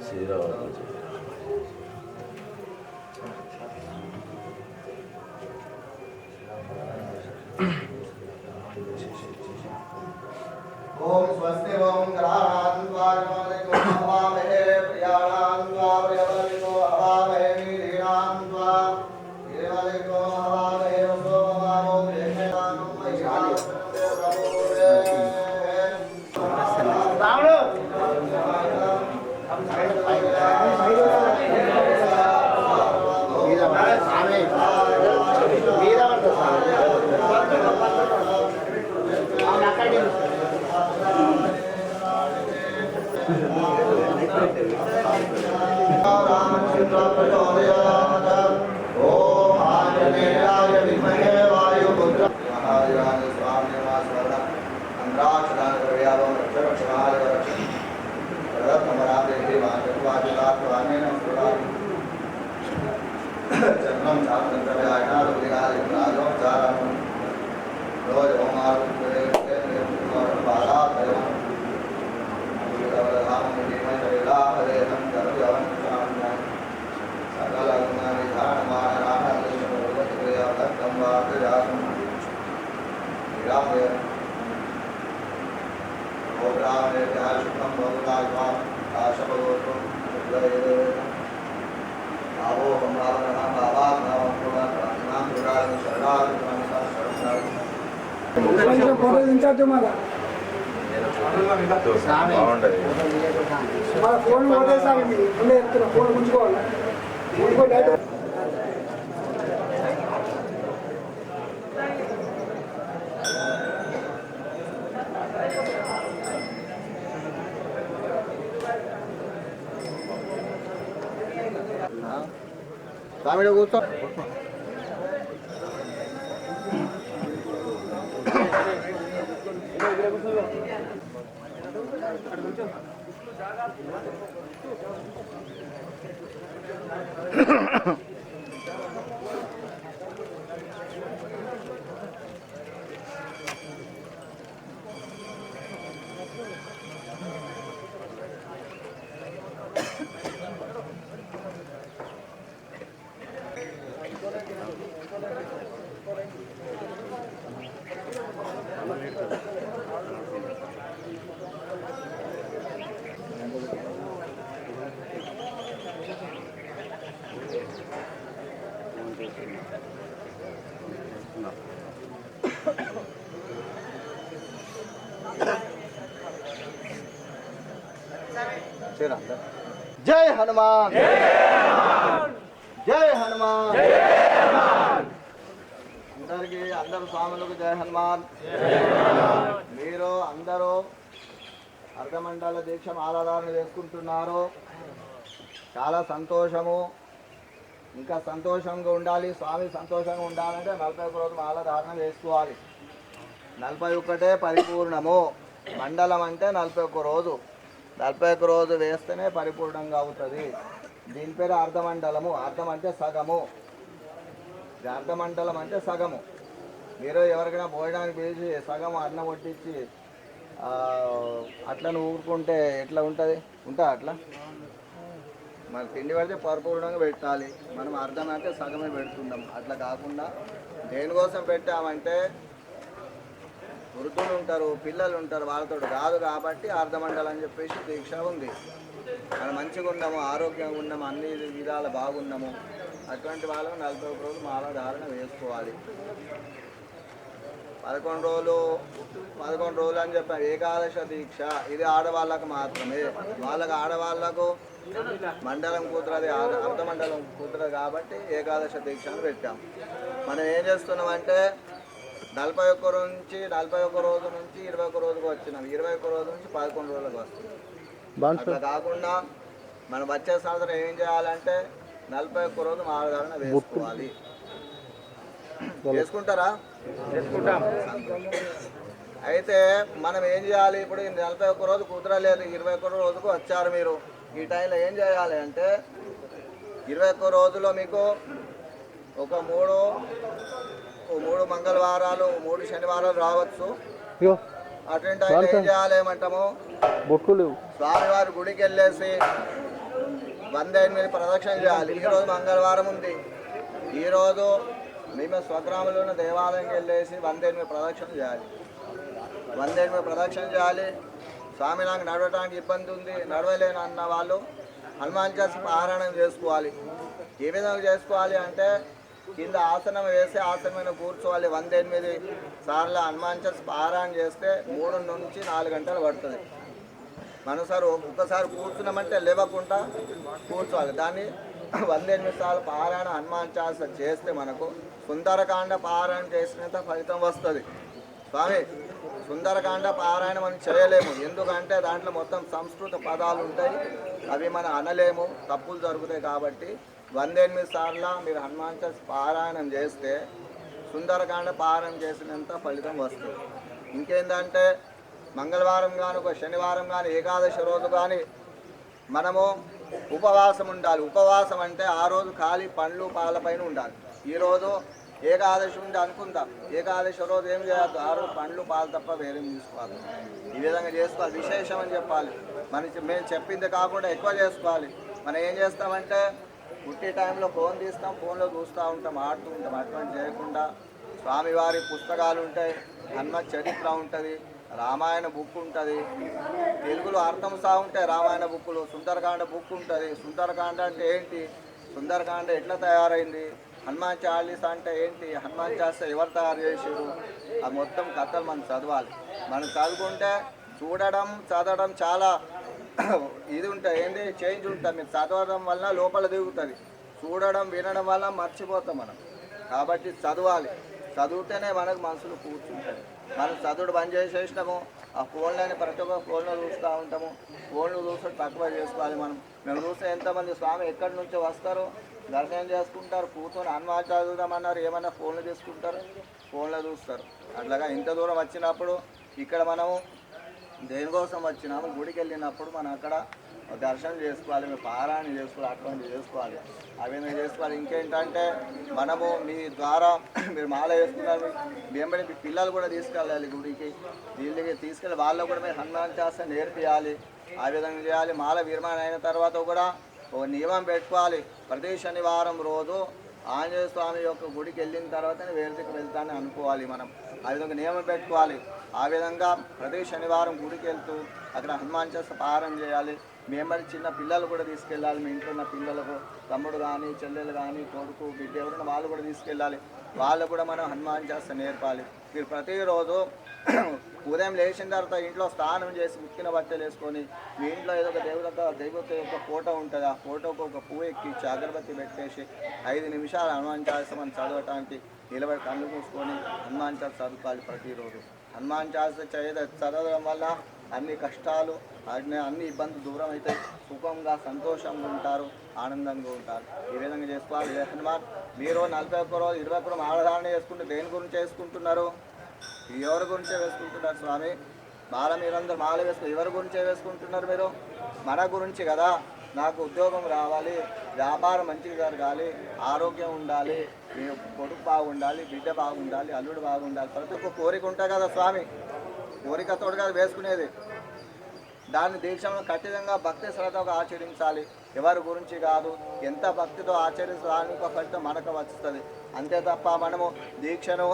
ओम स्वस्ति ओम ग्रहाणां द्वारमालिको हवामहे प्रियाणां द्वा प्रियवलिको हवामहे वीरीणां द्वा वीरवलिको हवामहे सोमवारो प्रेषणां मय्यास्ते प्रभुरे रावण फोन फोन सामने కూర్చో जय हनुमान जय हनुमान అందరికీ అందరు స్వాములకు జయ హనుమాన్. మీరు అందరూ అర్ధమండల దీక్ష ఆరాధన చేసుకుంటున్నారు. చాలా సంతోషము. ఇంకా సంతోషంగా ఉండాలి. స్వామి సంతోషంగా ఉండాలంటే 41 రోజు మాల ధారణ చేసుకోవాలి. 41 పరిపూర్ణము. మండలం అంటే 41 రోజు. 41 రోజు వేస్తేనే పరిపూర్ణంగా అవుతుంది. దీని పేరు అర్ధమండలము. అర్ధం అంటే సగము. అర్ధమండలం అంటే సగము. మీరు ఎవరికైనా భోజనానికి పిలిచి సగం అన్నం వడ్డించి అట్లా ఊరుకుంటే ఎట్లా ఉంటుంది? అట్లా మరి తిండి పెడితే పరిపూర్ణంగా పెట్టాలి. మనం అర్థం అంటే సగమే పెడుతున్నాం. అట్లా కాకుండా దేనికోసం పెట్టామంటే వృద్ధులు ఉంటారు, పిల్లలు ఉంటారు, వాళ్ళతో కాదు కాబట్టి అర్ధమండలం అని చెప్పేసి దీక్ష ఉంది. మనం మంచిగా ఉన్నాము, ఆరోగ్యంగా ఉన్నాము, అన్ని విధాల బాగున్నాము, అటువంటి వాళ్ళకు 41 రోజులు మాల ధారణ వేసుకోవాలి. 11 రోజులు అని చెప్పారు. ఏకాదశ దీక్ష ఇది ఆడవాళ్ళకు మాత్రమే. వాళ్ళకు ఆడవాళ్ళకు మండలం కుదరది, అర్ధమండలం కుదరదు కాబట్టి ఏకాదశ దీక్ష అని పెట్టాం. మనం ఏం చేస్తున్నామంటే 41 రోజు నుంచి 21 రోజుకు వచ్చినాం. 21 రోజు నుంచి 11 రోజులకు వస్తున్నాం. అట్లా కాకుండా మనం వచ్చే సంవత్సరం ఏం చేయాలంటే 41 రోజు మాలధారణ వేసుకోవాలి. వేసుకుంటారా? వేసుకుంటాం. అయితే మనం ఏం చేయాలి? ఇప్పుడు 41 రోజు కుదరలేదు, 21 రోజుకు వచ్చారు మీరు. ఈ టైంలో ఏం చేయాలి అంటే 21 రోజుల్లో మీకు ఒక మూడు మంగళవారాలు, 3 శనివారాలు రావచ్చు. అటువంటి టైంలో ఏం చేయాలి? ఏమంటాము, స్వామివారి గుడికి వెళ్ళేసి 108 ప్రదక్షిణ చేయాలి. ఈరోజు మంగళవారం ఉంది. ఈరోజు మేము స్వగ్రామంలో ఉన్న దేవాలయంకి వెళ్ళేసి 108 ప్రదక్షిణ చేయాలి. 108 ప్రదక్షిణ చేయాలి. స్వామి నాకు నడవడానికి ఇబ్బంది ఉంది, నడవలేను అన్న వాళ్ళు హనుమాన్ చాలీసా పారాయణం చేసుకోవాలి. ఏ విధంగా చేసుకోవాలి అంటే కింద ఆసనం వేసి ఆసనం మీద కూర్చోవాలి. 108 సార్లు హనుమాన్ చాలీసా పారాయణ చేస్తే 3 నుంచి 4 గంటలు పడుతుంది. మనసారి ఒక్కసారి కూర్చున్నామంటే లేవకుండా కూర్చోవాలి. దాన్ని 108 సార్లు పారాయణ హనుమాన్ చాలీసా చేస్తే మనకు సుందరకాండ పారాయణ చేసినంత ఫలితం వస్తుంది. స్వామి సుందరకాండ పారాయణ మనం చేయలేము, ఎందుకంటే దాంట్లో మొత్తం సంస్కృత పదాలు ఉంటాయి, అవి మనం అనలేము, తప్పులు జరుగుతాయి. కాబట్టి 108 సార్లు మీరు హనుమాన్ చాలీసా పారాయణం చేస్తే సుందరకాండ పారాయణ చేసినంత ఫలితం వస్తుంది. ఇంకేంటంటే మంగళవారం కానీ ఒక శనివారం కానీ ఏకాదశి రోజు కానీ మనము ఉపవాసం ఉండాలి. ఉపవాసం అంటే ఆ రోజు ఖాళీ పండ్లు పాలపైన ఉండాలి. ఈరోజు ఏకాదశి ఉంది అనుకుందాం, ఏకాదశి రోజు ఏం చేయద్దు, ఆ రోజు పండ్లు పాలు తప్ప వేరేం తీసుకోవాలి. ఈ విధంగా చేసుకోవాలి. విశేషం అని చెప్పాలి. మేము చెప్పింది కాకుండా ఎక్కువ చేసుకోవాలి. మనం ఏం చేస్తామంటే పుట్టే టైంలో ఫోన్ తీస్తాం, ఫోన్లో చూస్తూ ఉంటాం, ఆడుతూ ఉంటాం. అటువంటి చేయకుండా స్వామివారి పుస్తకాలు ఉంటాయి, హనుమత్ చరిత్ర ఉంటుంది, రామాయణ బుక్ ఉంటుంది, తెలుగులో అర్థం ఉంటాయి రామాయణ బుక్కులు, సుందరకాండ బుక్ ఉంటుంది. సుందరకాండ అంటే ఏంటి, సుందరకాండ ఎట్లా తయారైంది, హనుమాన్ చాలీసా అంటే ఏంటి, హనుమాన్ చాలీసా ఎవరు తయారు చేసారు, ఆ మొత్తం కథలు మనం చదవాలి. మనం చదువుకుంటే చూడడం చదవడం చాలా ఇది ఉంటుంది, ఏంటి చేంజ్ ఉంటుంది. మీరు చదవడం వల్ల లోపల దిగుతుంది, చూడడం వినడం వల్ల మర్చిపోతాం మనం. కాబట్టి చదవాలి, చదివితేనే మనకు మనసులో కూర్చుంటుంది. మనం చదువుడు బంద్ చేసేసినాము, ఆ ఫోన్లోనే ప్రతి ఒక్క ఫోన్లో చూస్తూ ఉంటాము. ఫోన్లు చూస్తే తక్కువ చేసుకోవాలి. మేము చూస్తే ఎంతమంది స్వామి ఎక్కడి నుంచో వస్తారు, దర్శనం చేసుకుంటారు, కూర్చొని హనుమాన్ చదువుదామన్నారు, ఏమన్నా ఫోన్లు తీసుకుంటారు, ఫోన్లో చూస్తారు. అట్లాగా ఇంత దూరం వచ్చినప్పుడు ఇక్కడ మనము దేనికోసం వచ్చినాము, గుడికి వెళ్ళినప్పుడు మనం అక్కడ దర్శనం చేసుకోవాలి, మేము పారాయణ చేసుకోవాలి, అటువంటి చేసుకోవాలి, అవి చేసుకోవాలి. ఇంకేంటంటే మనము మీ ద్వారా మీరు మాల వేసుకున్నారు, వెంబడి మీ పిల్లలు కూడా తీసుకెళ్ళాలి గుడికి, వీళ్ళకి తీసుకెళ్ళి వాళ్ళకు కూడా మీరు హనుమాన్ చాలీసా నేర్పియాలి. ఆ విధంగా చేయాలి. మాల విరమణ అయిన తర్వాత కూడా ఒక నియమం పెట్టుకోవాలి. ప్రతి శనివారం రోజు ఆంజనేయ స్వామి యొక్క గుడికి వెళ్ళిన తర్వాతనే వేదికకి వెళ్తానని అనుకోవాలి. మనం ఆ విధంగా నియమం పెట్టుకోవాలి. ఆ విధంగా ప్రతి శనివారం గుడికి వెళ్తూ అక్కడ హనుమాన్ చాలీసా పారాయణ చేయాలి. మేమరి చిన్న పిల్లలు కూడా తీసుకెళ్ళాలి. మీ ఇంట్లో ఉన్న పిల్లలకు, తమ్ముడు కానీ చెల్లెలు కానీ కొడుకు బిడ్డ ఎవరైనా వాళ్ళు కూడా తీసుకెళ్ళాలి. వాళ్ళు కూడా మనం హనుమాన్ చాలీసా నేర్పాలి. మీరు ప్రతిరోజు ఉదయం లేచిన తర్వాత ఇంట్లో స్నానం చేసి ఉక్కిన బట్టలు వేసుకొని మీ ఇంట్లో ఏదో ఒక దేవత యొక్క ఫోటో ఉంటుంది, ఆ ఫోటోకు ఒక పువ్వు ఎక్కించి అగరబత్తి పెట్టేసి 5 నిమిషాలు హనుమాన్ చాలీసా మనం చదవటానికి నిలబడి కళ్ళు మూసుకొని హనుమాన్ చాలీసా చదువుకోవాలి. ప్రతిరోజు హనుమాన్ చాలీసా చదవడం వల్ల అన్ని కష్టాలు అన్ని ఇబ్బందులు దూరం అవుతాయి. సుఖంగా సంతోషంగా ఉంటారు, ఆనందంగా ఉంటారు. ఈ విధంగా చేసుకోవాలి. హనుమాన్ మీరు 41 రోజు 21 మాలధారణ చేసుకుంటే దేని గురించి వేసుకుంటున్నారు, ఎవరి గురించే వేసుకుంటున్నారు స్వామి? మాల మీరందరూ మాల వేసుకుని ఎవరి గురించే వేసుకుంటున్నారు మీరు? మన గురించి కదా. నాకు ఉద్యోగం రావాలి, వ్యాపారం మంచిగా జరగాలి, ఆరోగ్యం ఉండాలి, మీ కొడుకు బాగుండాలి, బిడ్డ బాగుండాలి, అల్లుడు బాగుండాలి, ప్రతి ఒక్క కోరిక ఉంటాయి కదా స్వామి. కోరికతోడు కాదు వేసుకునేది. దాన్ని దీక్షను ఖచ్చితంగా భక్తి శ్రద్ధగా ఆచరించాలి. ఎవరి గురించి కాదు, ఎంత భక్తితో ఆచరించడానికి ఒక ఫలితం మనకు వస్తుంది. అంతే తప్ప మనము దీక్షను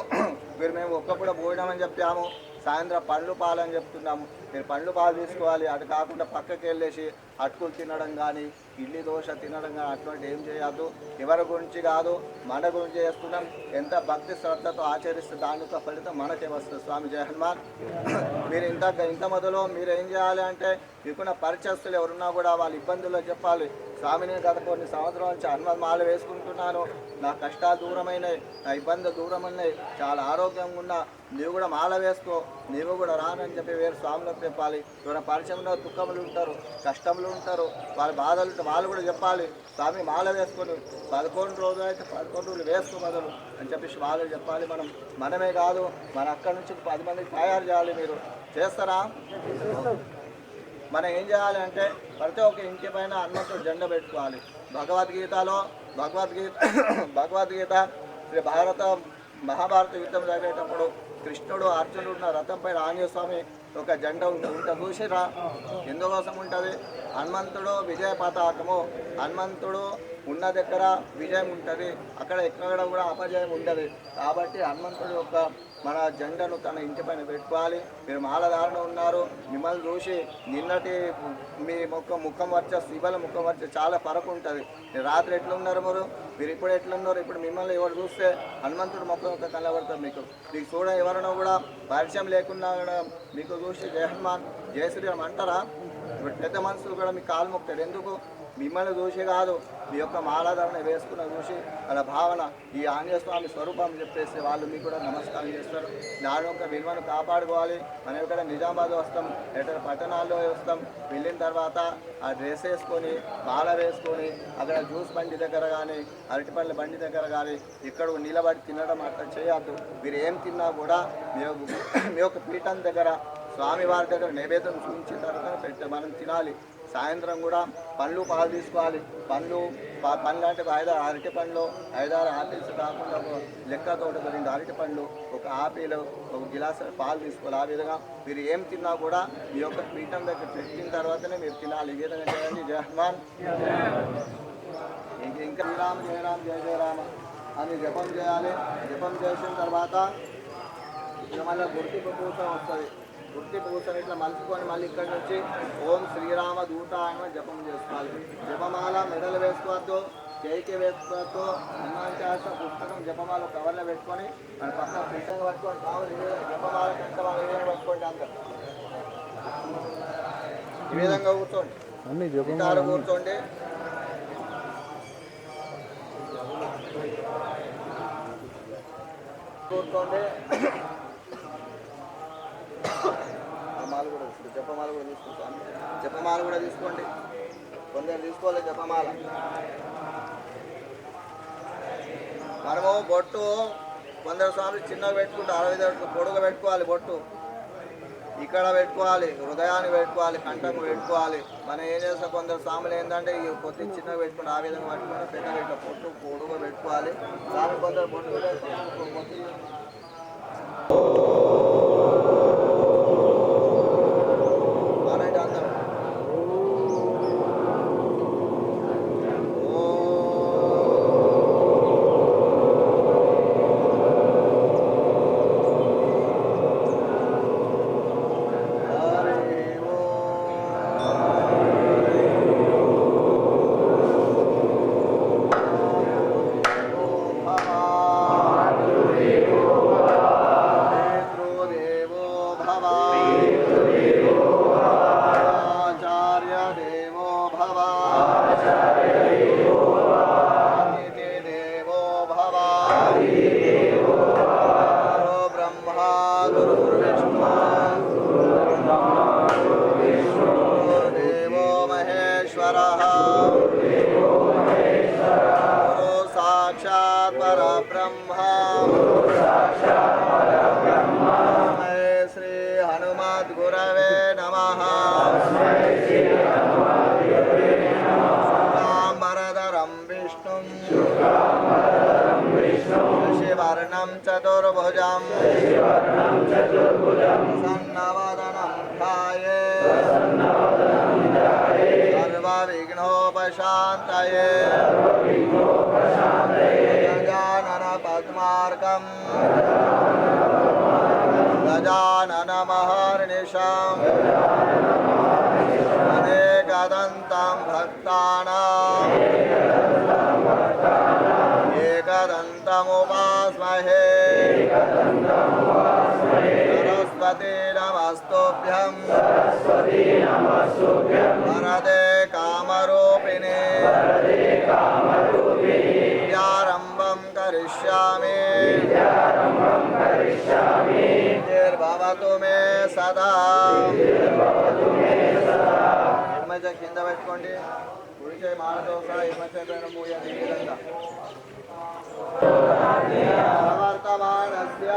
మేము ఒక్కప్పుడు భోజనం చెప్పాము, సాయంత్రం పండ్లు పాలు అని చెప్తున్నాము. మీరు పండ్లు పాలు తీసుకోవాలి. అటు కాకుండా పక్కకి వెళ్ళేసి అటుకులు తినడం కానీ, ఇడ్లీ దోశ తినడం కానీ అటువంటి ఏం చేయద్దు. ఎవరి గురించి కాదు, మన గురించి చేస్తున్నాం. ఎంత భక్తి శ్రద్ధతో ఆచరిస్తే దానితో ఫలితం మనకే వస్తుంది. స్వామి జయ హనుమాన్. మీరు ఇంత మొదలు మీరు ఏం చేయాలి అంటే మీకున్న పరిచయస్తులు ఎవరున్నా కూడా వాళ్ళ ఇబ్బందుల్లో చెప్పాలి. స్వామిని గత కొన్ని సంవత్సరాల నుంచి హనుమాన్ మాల వేసుకుంటున్నాను, నా కష్టాలు దూరమైనాయి, నా ఇబ్బందులు దూరమైనాయి, చాలా ఆరోగ్యంగా ఉన్నా, నీవు కూడా మాల వేసుకో, నీవు కూడా రానని చెప్పి వేరే స్వామిలోకి చెప్పాలి. ఎవరైనా పరిచయంలో దుఃఖములు ఉంటారు, కష్టములు ఉంటారు, వాళ్ళ బాధలు ఉంటే వాళ్ళు కూడా చెప్పాలి. స్వామి మాల వేసుకొని 11 రోజులు అయితే 11 రోజులు వేసుకో మొదలు అని చెప్పేసి వాళ్ళు చెప్పాలి. మనమే కాదు, మన అక్కడి నుంచి 10 మందికి తయారు చేయాలి. మీరు చేస్తారా? మనం ఏం చేయాలి అంటే ప్రతి ఒక్క ఇంటి పైన హనుమంతుడు జెండా పెట్టుకోవాలి. భగవద్గీత శ్రీ మహాభారత యుద్ధం జరిగేటప్పుడు కృష్ణుడు అర్జునుడు ఉన్న రథం పైన ఆంజనేయ స్వామి ఒక జెండ ఉంటుంది చూసిరా. ఎందుకోసం ఉంటుంది? హనుమంతుడు విజయ పతాకము. హనుమంతుడు ఉన్న దగ్గర విజయం ఉంటుంది, అక్కడ ఎక్కడ కూడా అపజయం ఉండదు. కాబట్టి హనుమంతుడు యొక్క మన జెండను తన ఇంటి పైన పెట్టుకోవాలి. మీరు మాలధారణ ఉన్నారు, మిమ్మల్ని చూసి నిన్నటి మీ ముఖం వర్చస్సు ఇవాళ ముఖం వర్చస్సు చాలా ఫరక్ ఉంటుంది. రాత్రి ఎట్లున్నారు మీరు ఇప్పుడు ఎట్లున్నారు? ఇప్పుడు మిమ్మల్ని ఎవరు చూస్తే హనుమంతుడు ముఖం యొక్క కనబడుతుంది. మీకు చూడ ఎవరైనా కూడా పరిచయం లేకున్నా కూడా మీకు చూసి జయ హనుమాన్ జయ శ్రీరామ్ అంటారా? ఇప్పుడు పెద్ద మనుషులు కూడా మీకు కాలు మొక్తారు. ఎందుకు? మిమ్మల్ని చూసి కాదు, మీ యొక్క మాలాధారణ వేసుకున్న చూసి వాళ్ళ భావన ఈ ఆంజనేయ స్వామి స్వరూపం చెప్పేసి వాళ్ళు మీకు కూడా నమస్కారం చేస్తారు. దాని యొక్క విలువను కాపాడుకోవాలి. మనం ఇక్కడ నిజామాబాద్ వస్తాం, ఎక్కడ పట్టణాల్లో వస్తాం, వెళ్ళిన తర్వాత ఆ డ్రెస్ వేసుకొని మాల వేసుకొని అక్కడ జ్యూస్ బండి దగ్గర కానీ అరటిపళ్ళ బండి దగ్గర కానీ ఇక్కడ నిలబడి తినడం అట్లా చేయొద్దు. మీరు ఏం తిన్నా కూడా మీ యొక్క పీఠం దగ్గర స్వామివారి దగ్గర నైవేద్యం చూపించిన తర్వాత మనం తినాలి. సాయంత్రం కూడా పండ్లు పాలు తీసుకోవాలి. పండ్లు అంటే 5-6 అరటి పండ్లు, 5-6 ఆపిల్స్ కాకుండా లెక్కతో 2 అరటి పండ్లు, ఒక ఆపిల్, ఒక గిలాసు పాలు తీసుకోవాలి. ఆ విధంగా మీరు ఏం తిన్నా కూడా మీ యొక్క పీఠం దగ్గర పెట్టిన తర్వాతనే మీరు తినాలి. ఈ విధంగా చేయండి. జయ హనుమాన్. ఇంకా శ్రీరామ జయ రామ జయ జయ రామ అని జపం చేయాలి. జపం చేసిన తర్వాత ఇక మళ్ళీ గుర్తింపు పూత వస్తుంది. గుర్తింపు కూర్చొని ఇట్లా మలుచుకొని మళ్ళీ ఇక్కడ నుంచి ఓం శ్రీరామ దూత అని జపం చేసుకోవాలి. జపమాల మెడలు వేసుకోవద్దు, చేయికి వేసుకోవద్దు. హనుమాన్ చాలీసా పుస్తకం జపమాల కవర్లో పెట్టుకొని మన పక్కన పిట్టగా పట్టుకొని కావాలి. జపమాల కంటమాల ఏ విధంగా పట్టుకోండి అంత ఈ విధంగా కూర్చోండి. కూర్చోండి. కూర్చోండి. జపమాల కూడా తీసుకుంటాను. జపమాల కూడా తీసుకోండి. కొందరు తీసుకోవాలి జపమాల. మనము బొట్టు కొందరు స్వామి చిన్నగా పెట్టుకుంటారు, 60 పొడుగు పెట్టుకోవాలి. బొట్టు ఇక్కడ పెట్టుకోవాలి, హృదయాన్ని పెట్టుకోవాలి, కంఠము పెట్టుకోవాలి. మనం ఏం చేస్తాం, కొందరు స్వాములు ఏంటంటే ఈ పొత్తి చిన్నగా పెట్టుకుని ఆ విధంగా పట్టుకుని పెద్దగా ఇట్లా పొట్టు పొడుగు పెట్టుకోవాలి. స్వామి కొందరు బొట్టు పొత్తి चतुर्भुजं सन्नवदनं ध्याये सर्वविघ्नोपशान्तये गजानन पद्मार्कं गजानन महर्निशम् अनेकदन्तं भक्तानां एकदन्तमुपास्महे सरस्वती नमस्तुभ्यं वरदे कामरूपिणे विद्यारम्भं करिष्यामि निर्भवतु मे सदा కింద పెట్టుకోండి. కుడి చేయి మాలతో సహా ఎడమ మూయండి. ఈ విధంగా వర్తమానస్య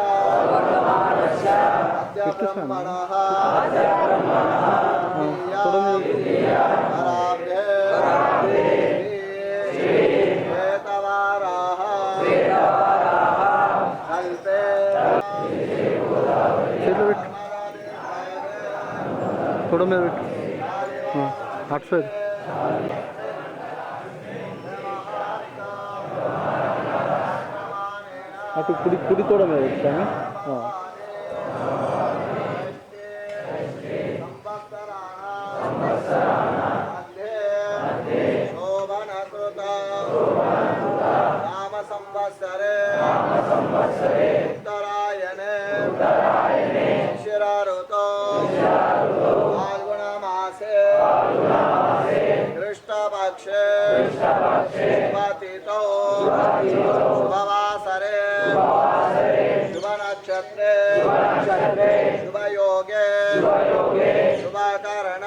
అద్య బ్రహ్మణః ఏతవారాః కల్పే తొడ మీద పెట్టు అటు సైడ్ అటు కుడి తొడ మీద పెట్టు స్వామి उत्तरायणे शिशिरऋतो फाल्गुणमासे कृष्णपक्षे शुभतिथौ शुभवासरे शुभनक्षत्रे शुभयोगे शुभकरण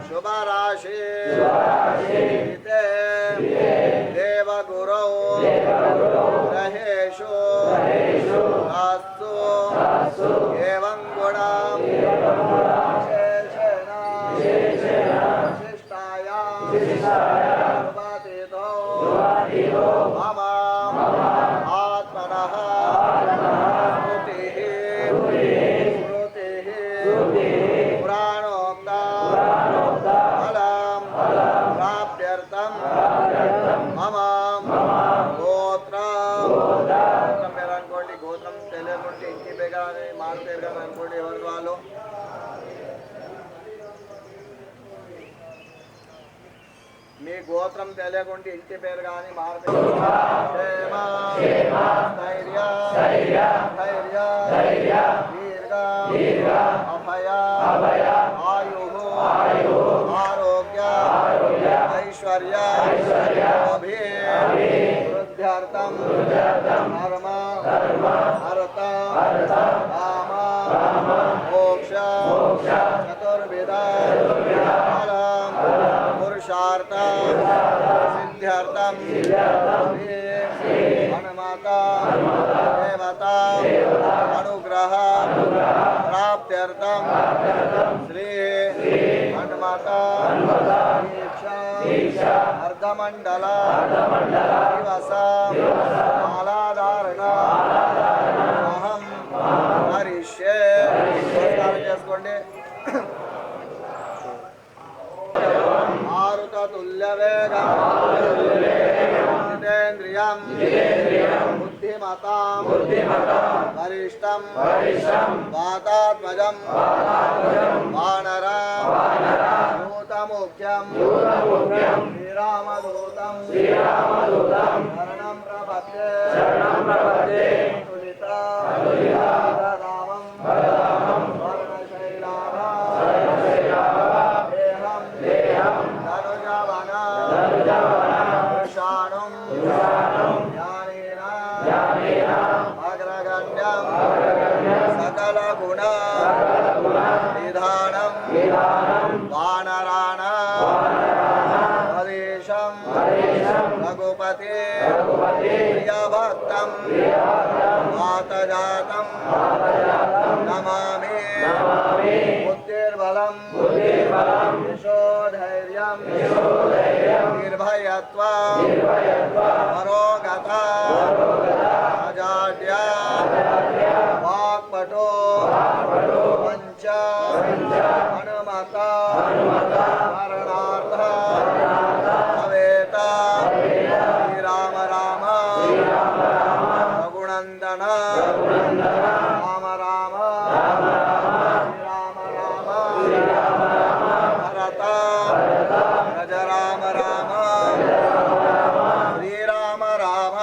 शुभराशि देवगुरौ ग्रहेषु अस्तु एवं गुणं विशेषेण विशिष्टायां शुभतिथौ मम आत्मनः स्मृतिः पुराणोक्ता फलं प्राप्त्यर्थं मम గోత్రం పేరు అనుకోండి. గోత్రం తెలియకుంటే ఇంటి పేరు కానీ మారు పేరు కానీ అనుకోండి. ఎవరి వాళ్ళు మీ గోత్రం తెలియకుంటే ఇంటి పేరు కానీ మారు పేరు దీర్ఘ అభయ ఆయు ఆరోగ్య ఐశ్వర్య అభివృద్ధ్యర్థం ధర్మ అర్థ కామ మోక్ష చతుర్విధ ఫలం పురుషార్థ సిద్ధ్యర్థం హనుమత దేవత అనుగ్రహ ప్రాప్త్యర్థం శ్రీ హనుమత దీక్ష అర్ధమండల దివస మాలాధారణ అహం హరిష్యే. నమస్కారం చేసుకోండి. మారుతతుల్యవేగం జితేంద్రియం బుద్ధిమతాం వరిష్టం వాతాత్మజం వానరం యూతముఖ్యం శ్రీరామదూతం శరణం ప్రపద్యే తులితారామం సకల గుణ నిధానం వానరాణ స్వదేశం రఘుపతి ప్రియభక్తం మాతజాతం నమామి. బుద్ధిర్బలం యశోధైర్యం నిర్భయత్వం పరోగత అజాడ్య వాక్పటో పంచ హనుమత మరణార్థ అవేత శ్రీరామ రామ రఘునందన రామ రామ శ్రీరామ రామ భరత గజ రామ రామ శ్రీరామ రామ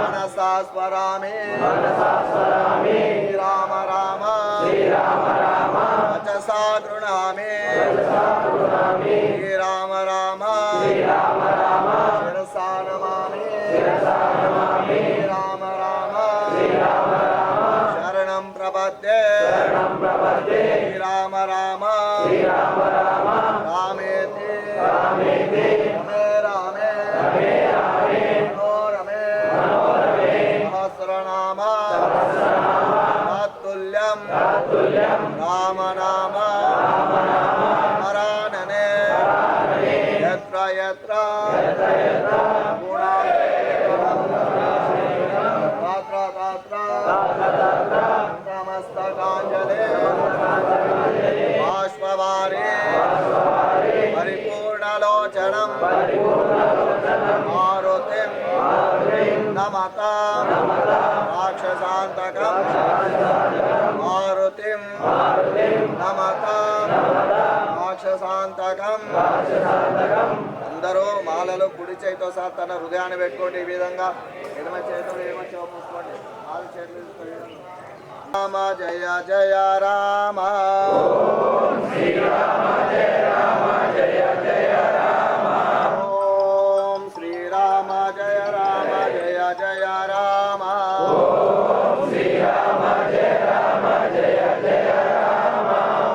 మనసా స్మరామి శ్రీరామ రామ వచసా గృణామి శ్రీరామ రామ శిరసా నమామి శ్రీరామ రామ శరణం ప్రపద్యే శ్రీరామ రామ రామేతి రమే రామే మనోరమే సహస్రనామ తత్తుల్యం రామ నామ స్మరాననే యత్ర యత్ర తాత్ర తాత్ర సమస్తకాంజలే పరిపూర్ణలోచనం మారుతిం నమత రాక్షసాంతకం మారుతిం నమత రాక్షసాంతకం. అందరూ మాలలో కుడి చేతితో సహా తన హృదయాన్ని పెట్టుకోండి. ఈ విధంగా ఎడమ చేతులు ఏమో చూసుకోండి. నాలుగు చేతులు రామ జయ జయ రామ ఓం శ్రీరామ జయ రామ జయ జయ రామ ఓం శ్రీరామ జయ రామ జయ జయ రామ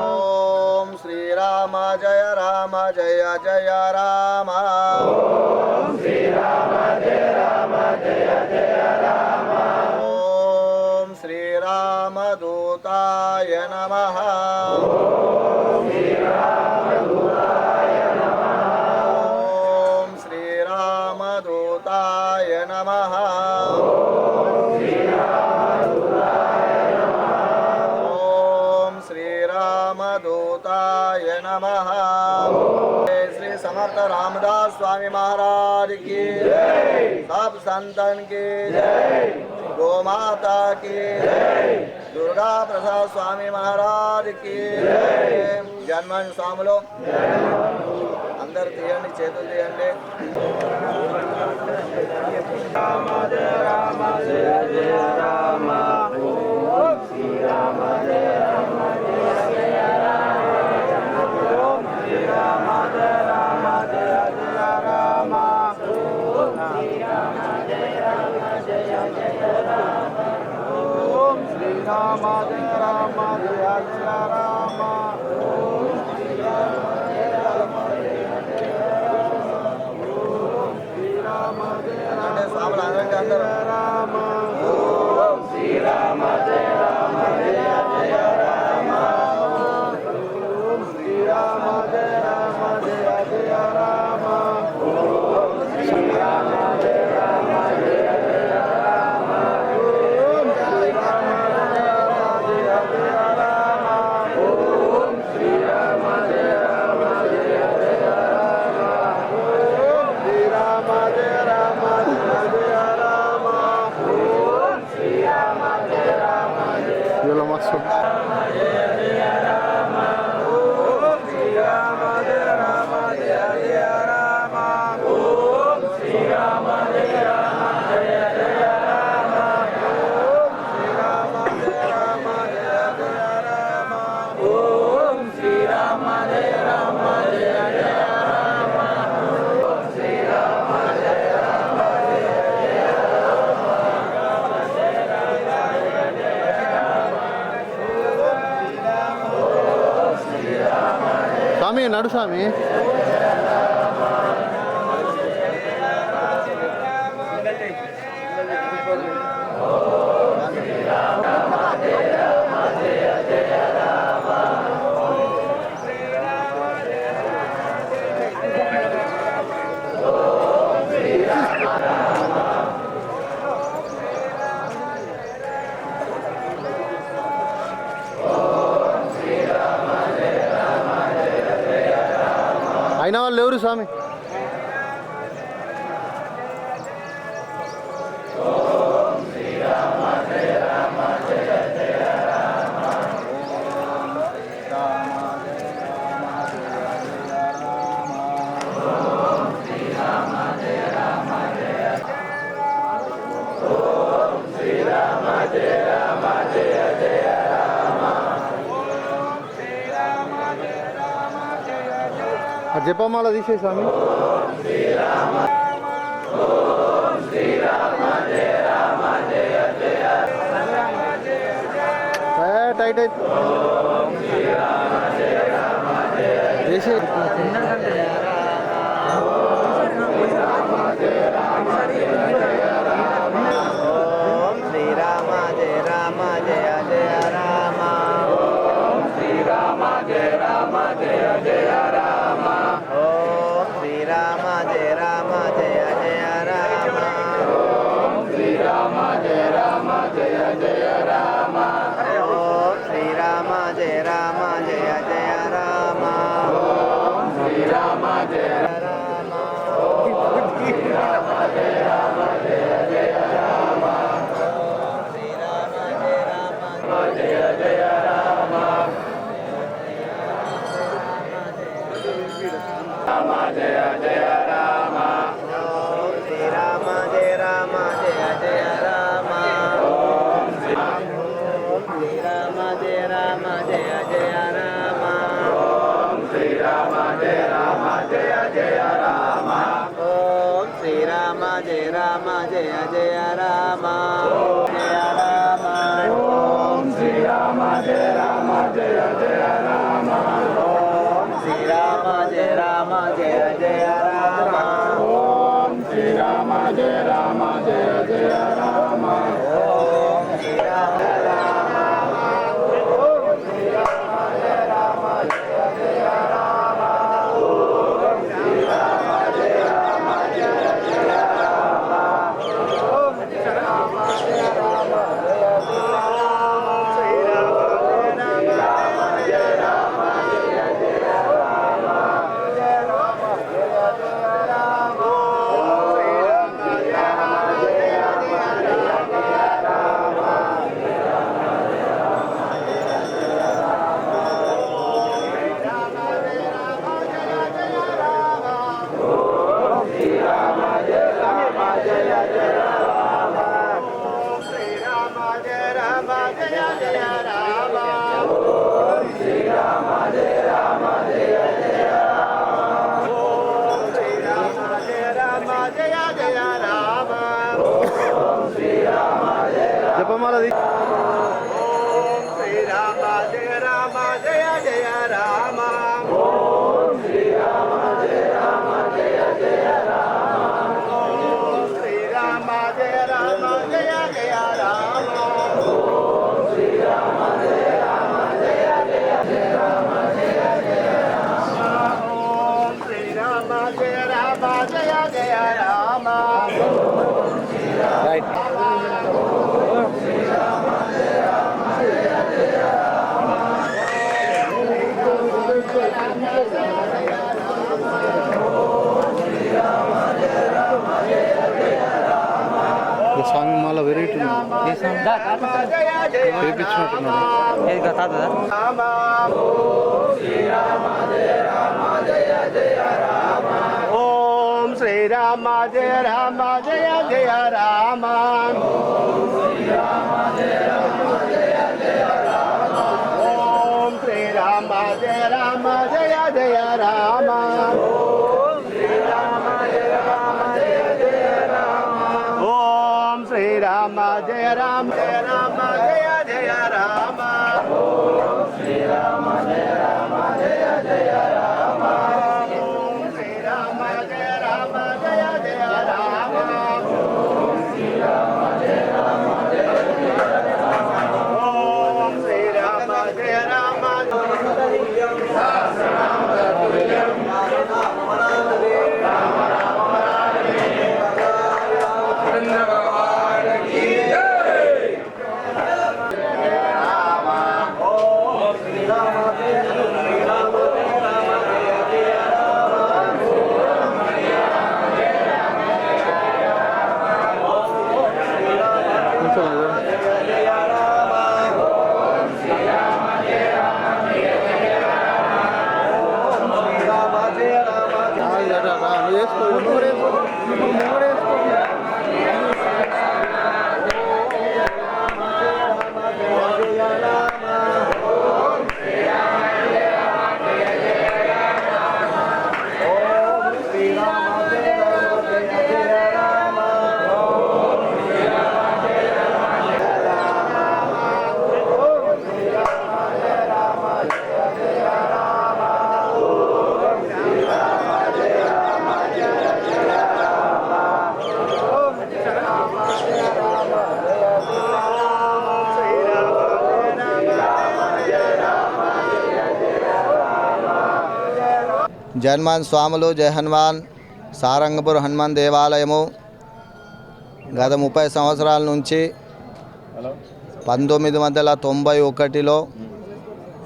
ఓం శ్రీరామ జయ రామ జయ జయ రామ ఓం శ్రీరామ జయ రామ జయ జయ రామ ఓం శ్రీరామదూతాయ నమః ఓం శ్రీరామదూతాయ నమః ఓం శ్రీరామదూతాయ నమః ఓం శ్రీరామదూతాయ నమః. श्री समर्थ रामदास स्वामी महाराज की जय, सब संतन की जय, गो माता की जय, दुर्गा प्रसाद स्वामी महाराज की जय. जन्मन स्वामुलो अंदर తీయండి, చేతులు తీయండి. రామ జయ రామ జయ జయ రామ ఓం శ్రీ రామ జయ రామ జయ జయ రామ ఓం శ్రీ రామ జయ రామ జయ జయ రామ ఓం శ్రీ రామ జయ రామ జయ జయ రామ ఓం శ్రీ రామ జయ రామ జయ జయ రామ ఓం శ్రీ రామ జయ రామ జయ జయ రామ ఓం శ్రీ రామ జయ రామ స్వాములు అందరికీ అందరూ రామ ఓం శ్రీ రామ జయ రామ జయ జయ రామ ఓం శ్రీ రామ జయ రామ జయ జయ రామ ఓం శ్రీ రామ జయ రామ జయ జయ రామ ఓం శ్రీ రామ జయ రామ జయ జయ రామ ఓం శ్రీ రామ జయ రామ జయ జయ రామ ఓం శ్రీ రామ జయ రామ జయ జయ రామ ఓం శ్రీ రామ జయ రామ జయ ఇలా మస్తు స్వామి నడు స్వామి. అయిన వాళ్ళు ఎవరు స్వామి? ఆ జపమాల తీసే స్వామి. టైట్ అయితే వేసే శ్రీరామ జయ రామ జయ జయ రామ ఓం శ్రీరామ జయ రామ జయ జయ రామ ఓం శ్రీరామ జయ రామ జయ జయ రామ ఓం శ్రీరామ జయ రామ జయ జయ రామ ఓం శ్రీరామ జయ రామ జయ జయ రామ ఓం శ్రీరామ జపమాల రైట్ స్వామి మాల వెరైటీ చేయించినట్టున్నాడు. ఓం శ్రీరామ జయ రామ జయ జయ రామ ఓం శ్రీరామ జయ రామ జయ జయ రామ ఓం శ్రీరామ జయ రామ జయ జయ రామ ఓం శ్రీరామ జయ రామ జయ జయ రామ ఓం శ్రీరామ జయ రామ జయ రామ జయ జయ రామ ఓం శ్రీరామ జయ రామ జయ జయ రామ ఓం శ్రీరామ జయ రామ జయ జయ రామ ఓం శ్రీరామ జయ రామ జయ జయ రామ ఓం శ్రీరామ జయ రామ జన్మాన్ స్వాములు జయ హనుమాన్ సారంగపూర్ హనుమాన్ దేవాలయము గత 30 సంవత్సరాల నుంచి 1991లో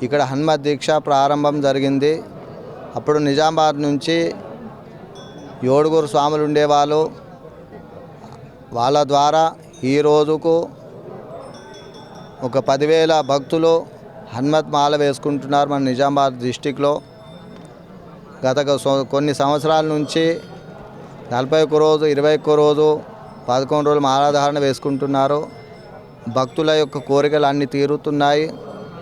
ఇక్కడ హనుమత్ దీక్ష ప్రారంభం జరిగింది. అప్పుడు నిజామాబాద్ నుంచి 7 స్వాములు ఉండేవాళ్ళు. వాళ్ళ ద్వారా ఈ రోజుకు ఒక 10,000 భక్తులు హనుమత్ మాల వేసుకుంటున్నారు మన నిజామాబాద్ డిస్టిక్లో. కొన్ని సంవత్సరాల నుంచి 41 రోజు 21 రోజు 11 రోజులు మాలాధారణ వేసుకుంటున్నారు. భక్తుల యొక్క కోరికలు అన్నీ తీరుతున్నాయి.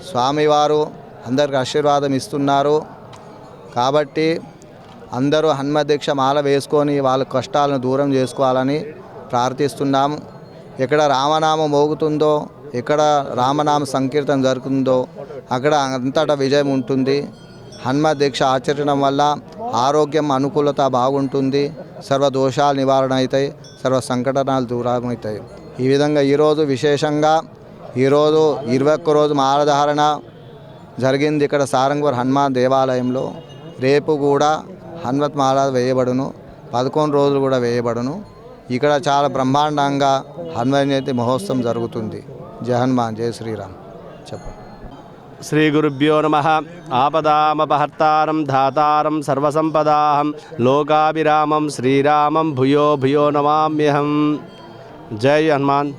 స్వామివారు అందరికి ఆశీర్వాదం ఇస్తున్నారు. కాబట్టి అందరూ హనుమ దీక్ష మాల వేసుకొని వాళ్ళ కష్టాలను దూరం చేసుకోవాలని ప్రార్థిస్తున్నాము. ఎక్కడ రామనామం మోగుతుందో, ఎక్కడ రామనామ సంకీర్తన జరుగుతుందో అక్కడ అంతటా విజయం ఉంటుంది. హనుమ దీక్ష ఆచరించడం వల్ల ఆరోగ్యం అనుకూలత బాగుంటుంది. సర్వ దోషాలు నివారణ అవుతాయి, సర్వ సంకటనాలు దూరం అవుతాయి. ఈ విధంగా ఈరోజు విశేషంగా 21 రోజు మాలధారణ జరిగింది ఇక్కడ సారంగూర్ హనుమాన్ దేవాలయంలో. రేపు కూడా హనుమత్ మాల వేయబడును, 11 రోజులు కూడా వేయబడును. ఇక్కడ చాలా బ్రహ్మాండంగా హనుమాన్ జయంతి మహోత్సవం జరుగుతుంది. జై హనుమాన్, జై శ్రీరామ్. చెప్పండి. శ్రీ గురుభ్యో నమః. ఆపదామపహర్తారం ధాతారం సర్వసంపదాహం లోకాభిరామం శ్రీరామం భూయో భూయో నమామ్యహం. జై హనుమాన్,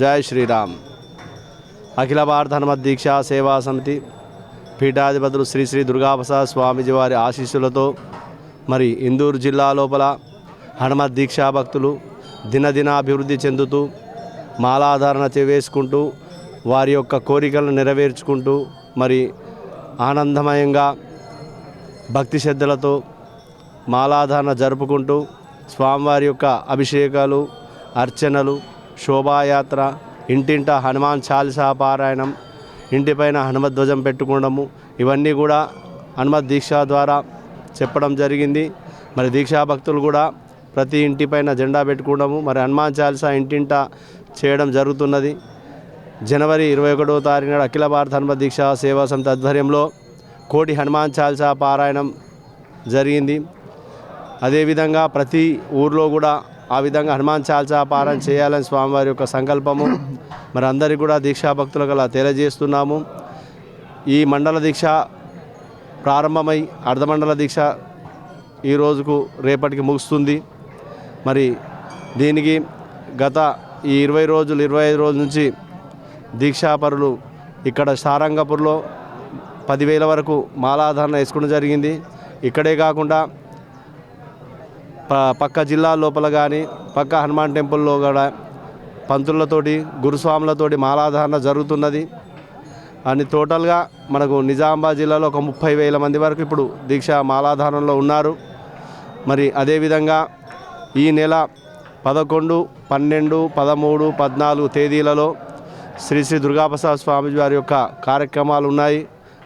జై శ్రీరామ్. అఖిల భారత హనుమత్ దీక్షా సేవా సమితి పీఠాధిపతులు శ్రీ శ్రీ దుర్గాప్రసాద్ స్వామీజీ వారి ఆశీస్సులతో మరి ఇందూరు జిల్లా లోపల హనుమత్ దీక్షా భక్తులు దినదినాభివృద్ధి చెందుతూ మాలాధారణ వేసుకుంటూ వారి యొక్క కోరికలను నెరవేర్చుకుంటూ మరి ఆనందమయంగా భక్తి శ్రద్ధలతో మాలాధారణ జరుపుకుంటూ స్వామివారి యొక్క అభిషేకాలు, అర్చనలు, శోభాయాత్ర, ఇంటింట హనుమాన్ చాలీసా పారాయణం, ఇంటిపైన హనుమధ్వజం పెట్టుకోవడము, ఇవన్నీ కూడా హనుమత్ దీక్ష ద్వారా చెప్పడం జరిగింది. మరి దీక్షా భక్తులు కూడా ప్రతి ఇంటిపైన జెండా పెట్టుకోవడము, మరి హనుమాన్ చాలీసా ఇంటింట చేయడం జరుగుతున్నది. జనవరి 21వ తారీఖు నాడు అఖిల భారత హనుమత్ దీక్షా సేవా సమితి ఆధ్వర్యంలో 1 కోటి హనుమాన్ చాలీసా పారాయణం జరిగింది. అదేవిధంగా ప్రతి ఊర్లో కూడా ఆ విధంగా హనుమాన్ చాలీసా పారాయణ చేయాలని స్వామివారి యొక్క సంకల్పము. మరి అందరికీ కూడా దీక్షా భక్తులకు అలా తెలియజేస్తున్నాము. ఈ మండల దీక్ష ప్రారంభమై అర్ధమండల దీక్ష ఈ రోజుకు రేపటికి ముగుస్తుంది. మరి దీనికి గత ఈ 20 రోజులు 25 రోజుల నుంచి దీక్షాపరులు ఇక్కడ సారంగపూర్లో 10,000 వరకు మాలాధారణ వేసుకోవడం జరిగింది. ఇక్కడే కాకుండా పక్క జిల్లా లోపల కానీ పక్క హనుమాన్ టెంపుల్లో కూడా పంతులతోటి గురుస్వాములతోటి మాలాధారణ జరుగుతున్నది. అని టోటల్గా మనకు నిజామాబాద్ జిల్లాలో ఒక 30,000 మంది వరకు ఇప్పుడు దీక్ష మాలాధారణలో ఉన్నారు. మరి అదేవిధంగా ఈ నెల 11, 12, 13, 14 తేదీలలో శ్రీ శ్రీ దుర్గాప్రసాద్ స్వామి వారి యొక్క కార్యక్రమాలు ఉన్నాయి.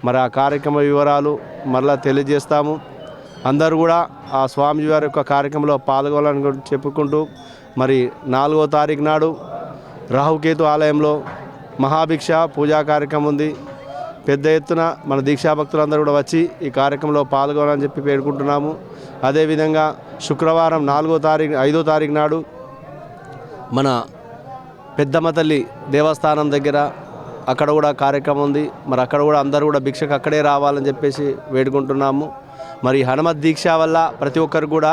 మరి ఆ కార్యక్రమ వివరాలు మరలా తెలియజేస్తాము. అందరూ కూడా ఆ స్వామి వారి యొక్క కార్యక్రమంలో పాల్గొనాలని చెప్పుకుంటూ మరి 4వ తారీఖు నాడు రాహుకేతు ఆలయంలో మహాభిక్ష పూజా కార్యక్రమం ఉంది. పెద్ద ఎత్తున మన దీక్షా భక్తులందరూ కూడా వచ్చి ఈ కార్యక్రమంలో పాల్గొనాలని చెప్పి పేర్కొంటున్నాము. అదేవిధంగా శుక్రవారం 5వ తారీఖు నాడు మన పెద్దమ్మ తల్లి దేవస్థానం దగ్గర అక్కడ కూడా కార్యక్రమం ఉంది. మరి అక్కడ కూడా అందరూ కూడా భిక్షకు అక్కడే రావాలని చెప్పేసి వేడుకుంటున్నాము. మరి హనుమత్ దీక్ష వల్ల ప్రతి ఒక్కరు కూడా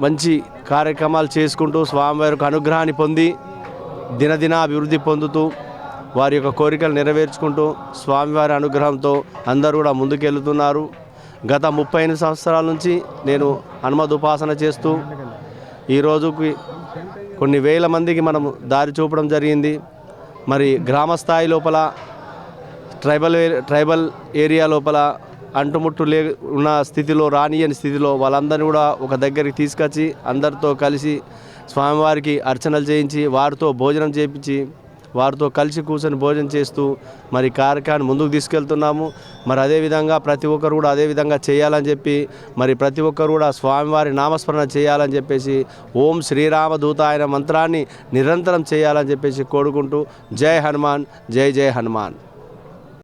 మంచి కార్యక్రమాలు చేసుకుంటూ స్వామివారి యొక్క అనుగ్రహాన్ని పొంది దినదిన అభివృద్ధి పొందుతూ వారి యొక్క కోరికలు నెరవేర్చుకుంటూ స్వామివారి అనుగ్రహంతో అందరూ కూడా ముందుకెళ్తున్నారు. గత 38 సంవత్సరాల నుంచి నేను హనుమద్ ఉపాసన చేస్తూ ఈ రోజుకి కొన్ని వేల మందికి మనం దారి చూపడం జరిగింది. మరి గ్రామ స్థాయి లోపల ట్రైబల్ ఏరియా లోపల అంటుముట్టు ఉన్న స్థితిలో, రానియని స్థితిలో వాళ్ళందరినీ కూడా ఒక దగ్గరికి తీసుకొచ్చి అందరితో కలిసి స్వామివారికి అర్చనలు చేయించి వారితో భోజనం చేయించి వారితో కలిసి కూర్చొని భోజనం చేస్తూ మరి కార్యక్రమాన్ని ముందుకు తీసుకెళ్తున్నాము. మరి అదేవిధంగా ప్రతి ఒక్కరు కూడా అదేవిధంగా చేయాలని చెప్పి మరి ప్రతి ఒక్కరు కూడా స్వామివారి నామస్మరణ చేయాలని చెప్పేసి ఓం శ్రీరామ దూతాయన మంత్రాన్ని నిరంతరం చేయాలని చెప్పేసి కోరుకుంటూ జై హనుమాన్, జై జై హనుమాన్.